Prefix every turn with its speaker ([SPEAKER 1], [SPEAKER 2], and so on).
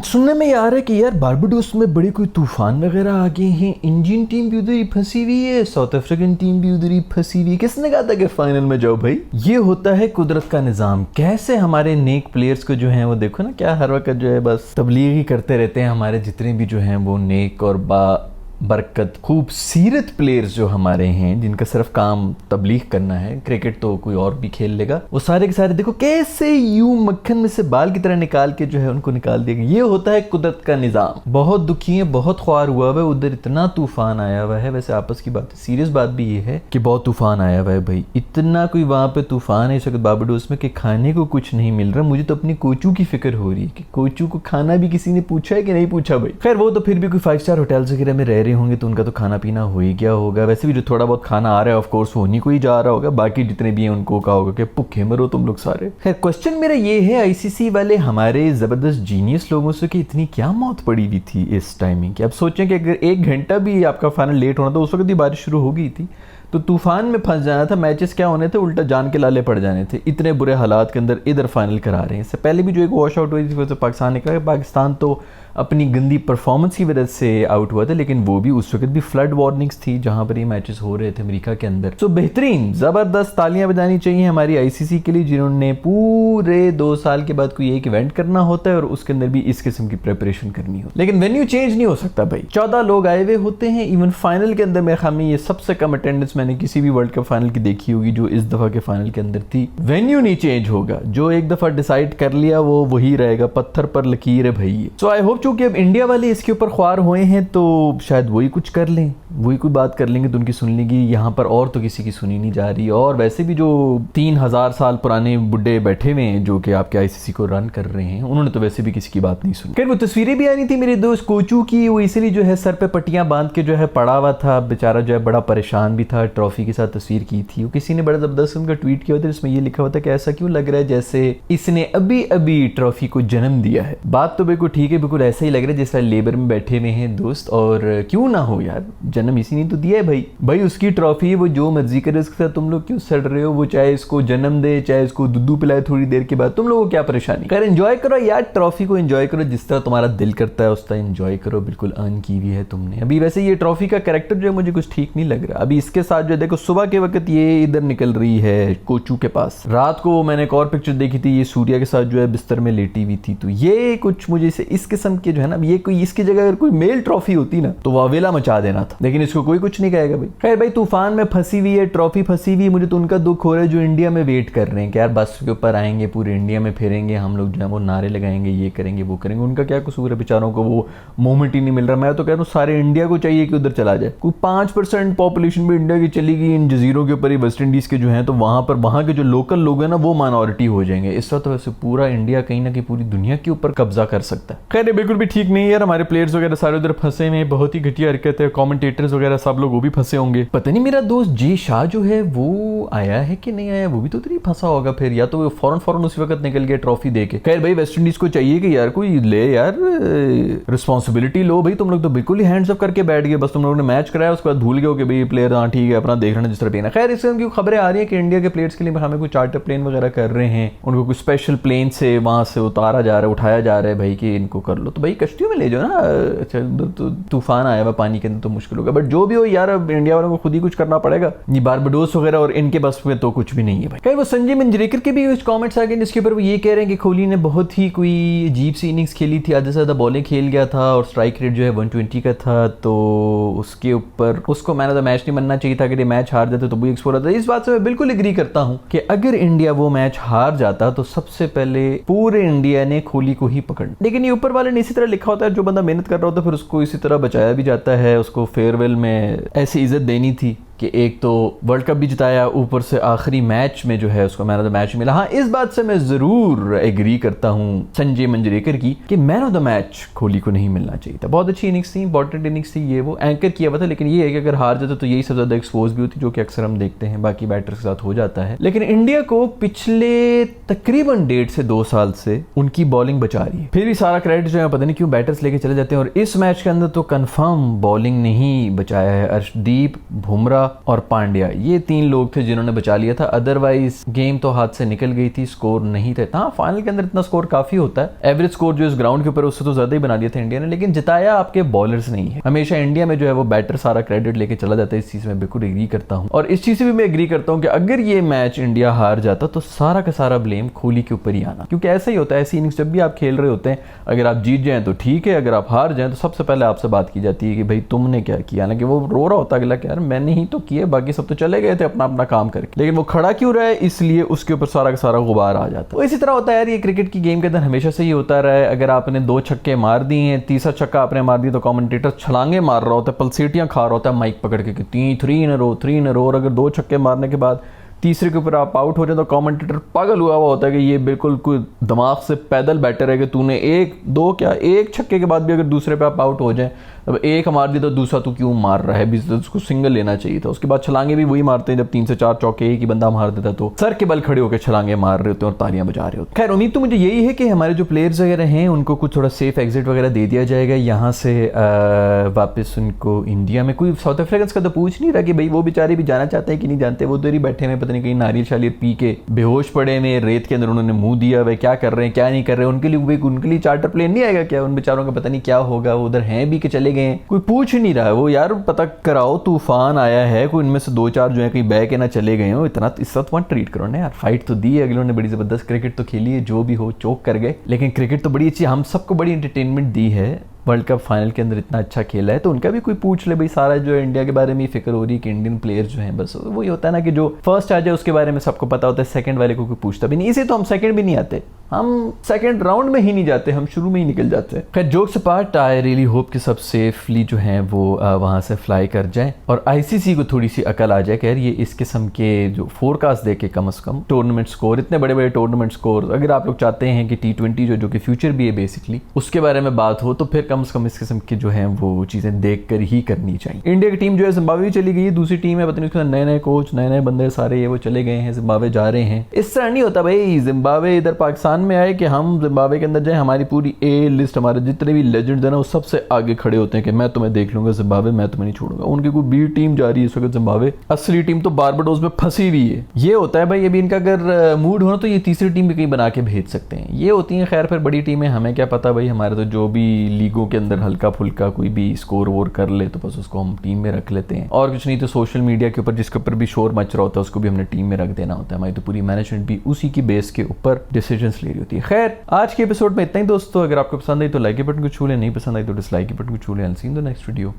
[SPEAKER 1] सुनने में आ रहा है कि यार बारबाडोस में बड़े कोई तूफान वगैरह आ गए हैं। इंडियन टीम भी उधर ही फंसी हुई है, साउथ अफ्रीकन टीम भी उधर ही फंसी हुई है। किसने कहा था कि फाइनल में जाओ भाई? ये होता है कुदरत का निज़ाम। कैसे हमारे नेक प्लेयर्स को जो है वो देखो ना, क्या हर वक्त जो है बस तबलीग ही करते रहते हैं। हमारे जितने भी जो हैं वो नेक और बरकत खूबसूरत प्लेयर्स जो हमारे हैं, जिनका सिर्फ काम तबलीग करना है, क्रिकेट तो कोई और भी खेल लेगा, वो सारे के सारे देखो कैसे यूं मक्खन में से बाल की तरह निकाल के जो है उनको निकाल दिया। ये होता है कुदरत का निज़ाम। बहुत दुखी है, बहुत ख्वार हुआ हुआ है, उधर इतना तूफान आया हुआ है। वैसे आपस की बात है, सीरियस बात भी ये है कि बहुत तूफान आया हुआ है भाई। इतना कोई वहाँ पे तूफान है इस वक्त बारबाडोस में कि खाने को कुछ नहीं मिल रहा। मुझे तो अपनी कोचू की फिक्र हो रही है कि कोचू को खाना भी किसी ने पूछा है कि नहीं पूछा भाई। खैर वो तो फिर भी कोई 5 स्टार होटल्स वगैरह में रह रहे होंगे तो उनका तो खाना पीना हो ही गया होगा। वैसे भी जो थोड़ा बहुत खाना आ रहा है ऑफ कोर्स वो उन्हीं को ही जा रहा होगा। बाकी जितने भी हैं उनको कहा होगा कि भूखे मरो तुम लोग सारे। खैर क्वेश्चन मेरा ये है आईसीसी वाले हमारे जबरदस्त जीनियस लोगों से कि इतनी क्या मौत पड़ी हुई थी इस टाइमिंग की। अब सोचें कि अगर 1 घंटा भी आपका फाइनल लेट होना था, उस वक्त ही बारिश शुरू हो गई थी, तो तूफान में फंस जाना था। मैचेस क्या होने थे, उल्टा जान के लाले पड़ जाने थे। इतने बुरे हालात के अंदर इधर फाइनल करा रहे हैं। इससे पहले भी जो एक वॉश आउट हुई थी वो तो पाकिस्तान निकला। पाकिस्तान तो अपनी गंदी परफॉर्मेंस की वजह से आउट हुआ था, लेकिन वो भी उस वक्त भी फ्लड वार्निंग्स थी जहां पर ये मैचेस हो रहे थे अमेरिका के अंदर। तो बेहतरीन ज़बरदस्त तालियां बजानी चाहिए हमारी आईसीसी के लिए, जिन्होंने पूरे 2 साल के बाद कोई एक इवेंट करना होता है और उसके अंदर भी इस किस्म की प्रिपरेशन करनी होती है। लेकिन वेन्यू चेंज नहीं हो सकता भाई। 14 लोग आए हुए होते हैं। इवन फाइनल के अंदर मेरे ख्याल में ये सबसे कम अटेंडेंस मैंने किसी भी वर्ल्ड कप फाइनल की देखी होगी जो इस दफा के फाइनल के अंदर थी। वेन्यू नहीं चेंज होगा, जो एक दफा डिसाइड कर लिया वो वही रहेगा, पत्थर पर लकीर है भाई। सो आई होप चूंकि अब इंडिया वाले इसके ऊपर ख्वार हुए हैं तो शायद वही कुछ कर लें, वही कोई बात कर लेंगे तो उनकी सुन लेंगी। यहाँ पर और तो किसी की सुनी नहीं जा रही। और वैसे भी जो 3000 साल पुराने बुड्ढे बैठे हुए हैं जो कि आपके आईसीसी को रन कर रहे हैं, उन्होंने तो वैसे भी किसी की बात नहीं सुनी। खैर वो तस्वीरें भी आनी थी मेरे दोस्त कोचू की, वो इसीलिए जो है सर पे पट्टियां बांध के जो है पड़ा हुआ था बेचारा, जो है बड़ा परेशान भी था। ट्रॉफी के साथ तस्वीर की थी, किसी ने बड़ा जबरदस्त उनका ट्वीट किया था, इसमें ये लिखा हुआ था कि ऐसा क्यों लग रहा है जैसे इसने अभी अभी ट्रॉफी को जन्म दिया है। बात तो बिल्कुल ठीक है, बिल्कुल ऐसा ही लग रहा है जैसा लेबर में बैठे हुए हैं दोस्त। और क्यों ना हो यार, जन्म इसी ने तो दिया है भाई उसकी ट्रॉफी है, वो जो मर्जी करे उसके साथ तुम लोग क्यों सड़ रहे हो। वो चाहे इसको जन्म दे, चाहे इसको दूध पिलाए थोड़ी देर के बाद, तुम लोगों को क्या परेशानी। खैर एंजॉय करो यार, ट्रॉफी को एंजॉय करो जिस तरह तुम्हारा दिल करता है उस तरह एंजॉय करो। बिल्कुल अर्न की हुई है तुमने। अभी वैसे ये ट्रॉफी का कैरेक्टर जो है मुझे कुछ ठीक नहीं लग रहा। अभी इसके साथ जो देखो सुबह के वक्त ये इधर निकल रही है कोचू के पास, रात को मैंने एक और पिक्चर देखी थी, ये सूर्या के साथ जो है बिस्तर में लेटी हुई थी। तो ये कुछ मुझे से इस किस्म के जो है ना, ये कोई इसकी जगह अगर कोई मेल ट्रॉफी होती ना तो वावेला मचा देना था, लेकिन इसको कोई कुछ नहीं कहेगा भाई। खैर भाई तूफान में फंसी हुई है, ट्रॉफी फंसी हुई है। मुझे तो उनका दुख हो रहा है जो इंडिया में वेट कर रहे हैं कि यार बस के ऊपर आएंगे, पूरे इंडिया में फिरेंगे हम लोग, जो है वो नारे लगाएंगे, ये करेंगे वो करेंगे। उनका क्या कसूर है बेचारों को, वो मोमेंट ही नहीं मिल रहा। मैं तो कह रहा हूँ सारे इंडिया को चाहिए कि उधर चला जाए। कोई 5% पॉपुलेशन भी इंडिया की चली गई इन जजीरों के ऊपर ही, वेस्ट इंडीज के जो है, तो वहां पर वहां के जो लोकल लोग हैं ना वो माइनॉरिटी हो जाएंगे। इस तरह तो वैसे पूरा इंडिया कहीं ना कहीं पूरी दुनिया के ऊपर कब्जा कर सकता है। खैर बिल्कुल भी ठीक नहीं है यार, हमारे प्लेयर्स वगैरह सारे उधर फंसे में, बहुत ही घटिया हरकत है। कमेंटेटर्स वगैरह सब लोग वो भी फंसे होंगे। पता नहीं मेरा दोस्त जे शाह जो है वो आया है कि नहीं आया, वो भी तो उधर ही फंसा होगा फिर, या तो फौरन उसी वक्त निकल गया ट्रॉफी देके। खैर भाई वेस्ट इंडीज को चाहिए कि यार कोई ले यार रिस्पॉन्सिबिलिटी लो भाई। तुम लोग तो बिल्कुल ही हैंड्स अप करके बैठ गए, बस तुम लोगों ने मैच कराया उसके बाद भूल गए कि भाई प्लेयर हाँ ठीक है अपना देख लेना जिस तरह पीना। खैर इससे क्यों खबरें आ रही है कि इंडिया के प्लेयर्स के लिए हमें कोई चार्टर प्लेन वगैरह कर रहे हैं, उनको कोई स्पेशल प्लेन से वहां से उतारा जा रहा है, उठाया जा रहा है भाई कि इनको कर लो। तो भाई कश्तियों में ले जाओ ना। अच्छा तो तूफान आया हुआ पानी के अंदर तो मुश्किल होगा, बट जो भी हो यार अब इंडिया वालों को खुद ही कुछ करना पड़ेगा। ये बारबाडोस वगैरह और इनके बस में तो कुछ भी नहीं है भाई। कहीं वो संजय मंजरेकर के भी कुछ कमेंट्स आ गए जिसके ऊपर वो ये कह रहे हैं कि कोहली ने बहुत ही कोई अजीब सी इनिंग्स खेली थी, आधे से ज्यादा बॉलें खेल गया था और स्ट्राइक रेट जो है 120 का था, तो उसके ऊपर उसको मैन ऑफ द मैच नहीं बनना चाहिए था। अगर ये मैच हार जाते तो वो एक्सपोर होता। इस बात से मैं बिल्कुल एग्री करता हूं कि अगर इंडिया वो मैच हार जाता तो सबसे पहले पूरे इंडिया ने कोहली को ही पकड़ना। लेकिन ये ऊपर वाले ने इसी तरह लिखा होता है, जो बंदा मेहनत कर रहा होता है फिर उसको इसी तरह बचाया भी जाता है। उसको फेयरवेल में ऐसी इज्जत देनी थी कि एक तो वर्ल्ड कप भी जिताया, ऊपर से आखिरी मैच में जो है उसको मैन ऑफ द मैच मिला। हाँ इस बात से मैं जरूर एग्री करता हूँ संजय मंजरेकर की कि man of the match Kohli को नहीं मिलना चाहिए था। बहुत अच्छी इनिंग्स थी, इंपॉर्टेंट इनिंग्स थी, ये वो एंकर किया हुआ था। लेकिन ये है कि अगर हार जाता तो यही सबसे ज्यादा एक्सपोज भी होती, जो कि अक्सर हम देखते हैं बाकी बैटर्स के साथ हो जाता है। लेकिन इंडिया को पिछले तकरीबन 1.5 से 2 साल से उनकी बॉलिंग बचा रही है। फिर भी सारा क्रेडिट जो है पता नहीं क्यों बैटर्स लेके चले जाते हैं, और इस मैच के अंदर तो कंफर्म बॉलिंग नहीं बचाया है। अर्शदीप, बुमराह और पांड्या, ये 3 लोग थे जिन्होंने बचा लिया था, अदरवाइज गेम तो हाथ से निकल गई थी, स्कोर नहीं थे। हाँ, फाइनल के अंदर इतना स्कोर काफी होता है, एवरेज स्कोर जो इस ग्राउंड के ऊपर उससे तो ज्यादा ही बना दिया था इंडिया ने, लेकिन जिताया आपके बॉलर्स नहीं है। हमेशा इंडिया में जो है वो बैटर सारा क्रेडिट लेके चला जाता है, इस चीज में बिल्कुल एग्री करता हूं। और इस चीज से भी मैं एग्री करता हूं कि अगर ये मैच इंडिया हार जाता तो सारा का सारा ब्लेम कोहली के ऊपर ही आना, क्योंकि ऐसा ही होता है, ऐसी इनिंग्स जब भी आप खेल रहे होते हैं, अगर आप जीत जाएं तो ठीक है, अगर आप हार जाएं तो सबसे पहले आपसे बात की जाती है कि भाई तुमने क्या किया, ना कि वो रो रहा होता अगला कि यार मैंने ही तो किए, बाकी सब तो चले गए थे अपना अपना काम करके, लेकिन वो खड़ा क्यों रहा है, इसलिए उसके ऊपर सारा का सारा गुबार आ जाता है। इसी तरह होता है यार, ये क्रिकेट की गेम के अंदर हमेशा से ही होता रहा है, अगर आपने 2 छक्के मार दिए हैं, तीसरा छक्का आपने मार दिया तो कमेंटेटर छलांगे मार रहा होता है, पलसीटियां खा रहा होता है माइक पकड़ के कि 3 इन अ रो, और अगर 2 छक्के मारने के बाद तीसरे के ऊपर आप आउट हो जाए तो कमेंटेटर पागल हुआ होता है कि ये बिल्कुल कोई दिमाग से पैदल बैटर है कि तूने 1 छक्के के बाद भी अगर दूसरे पे आप आउट हो जाए, अब 1 मार दिया तो दूसरा तू क्यों मार रहा है, तो उसको सिंगल लेना चाहिए था। उसके बाद छलांगे भी वही मारते हैं, जब 3 से 4 चौके एक ही बंदा मार देता तो सर के बल खड़े होकर छलांगे मार रहे होते हैं और तालियां बजा रहे होते हैं। खैर उम्मीद तो मुझे यही है कि हमारे जो प्लेयर्स वगैरह हैं उनको कुछ थोड़ा सेफ एग्जिट वगैरह दे दिया जाएगा यहाँ से वापस उनको इंडिया में। कोई साउथ अफ्रीकन का तो पूछ नहीं रहा कि भाई वो बेचारे भी जाना चाहते हैं कि नहीं जानते, वो उधर ही बैठे हुए, पता नहीं कहीं नारियल शालियर पी के बेहोश पड़े हुए, रेत के अंदर उन्होंने मुंह दिया हुआ, क्या कर रहे हैं क्या नहीं कर रहे हैं, उनके लिए चार्टर प्लेन नहीं आएगा क्या, उन बेचारों का पता नहीं क्या होगा, वो उधर हैं भी कि चले गए हैं, कोई पूछ नहीं रहा है। वो यार पता कराओ, तूफान आया है, कोई इनमें से 2-4 जो है कहीं बह के ना चले गए हो, इतना इस वक्त मत ट्रीट करो ना यार। फाइट तो दी है अगलों ने, बड़ी जबरदस्त क्रिकेट तो खेली है, जो भी हो चोक कर गए, लेकिन क्रिकेट तो बड़ी अच्छी, हम सबको बड़ी एंटरटेनमेंट दी है। वर्ल्ड कप फाइनल के अंदर इतना अच्छा खेला है तो उनका भी कोई पूछ ले भाई, सारा जो है इंडिया के बारे में फिक्र हो रही है कि इंडियन प्लेयर्स जो हैं, बस वही होता है ना कि जो फर्स्ट आ जाए उसके बारे में सबको पता होता है, सेकंड वाले को कोई पूछता भी नहीं। इसे तो हम सेकंड भी नहीं आते, हम सेकंड राउंड में ही नहीं जाते, हम शुरू में ही निकल जाते हैं। खैर jokes apart, I really hope कि सब सेफली जो है वो वहां से फ्लाई कर जाए और आईसीसी को थोड़ी सी अकल आ जाए कि यार ये इस किस्म के जो फोरकास्ट दे के कम से कम टूर्नामेंट स्कोर, इतने बड़े बड़े टूर्नामेंट स्कोर, अगर आप लोग चाहते हैं कि T20 जो कि फ्यूचर भी है बेसिकली, उसके बारे में बात हो तो फिर कम से कम इस किस्म जो है वो चीजें देखकर ही करनी चाहिए। इंडिया की टीम जो है जिम्बाब्वे चली गई है, दूसरी टीम है, पता नहीं उसके नए नए कोच, नए नए बंदे सारे ये वो चले गए हैं, जिम्बाब्वे जा रहे हैं। इस तरह नहीं होता भाई, जिम्बाब्वे इधर पाकिस्तान में आए कि हम जिम्बाब्वे के अंदर जाए, हमारी पूरी ए लिस्ट, हमारे जितने भी लेजेंड्स हैं ना वो सबसे आगे खड़े होते हैं कि मैं तुम्हें देख लूंगा जिम्बाब्वे, मैं तुम्हें नहीं छोड़ूंगा। उनकी कोई बी टीम जा रही है इस वक्त जिम्बाब्वे, असली टीम तो बारबाडोस में फंसी हुई है। ये होता है भाई, अभी इनका अगर मूड हो तो ये तीसरी टीम भी कहीं बना के भेज सकते हैं, ये होती है खैर फिर बड़ी टीमें, हमें क्या पता भाई, हमारे तो जो भी लीगों के अंदर हल्का फुल्का कोई भी स्कोर वोर कर ले तो बस उसको हम टीम में रख लेते हैं, और कुछ नहीं तो सोशल मीडिया के ऊपर जिसके ऊपर भी शोर मच रहा होता है उसको भी हमने टीम में रख देना होता है। हमारी तो पूरी मैनेजमेंट भी उसी की बेस के ऊपर डिसीजंस ले रही होती है। खैर आज के एपिसोड में इतना ही दोस्तों, अगर आपको पसंद आई तो लाइक के बटन को छू लें, नहीं पसंद आई तो डिसलाइक के बटन को छू लें। सी इन द नेक्स्ट वीडियो।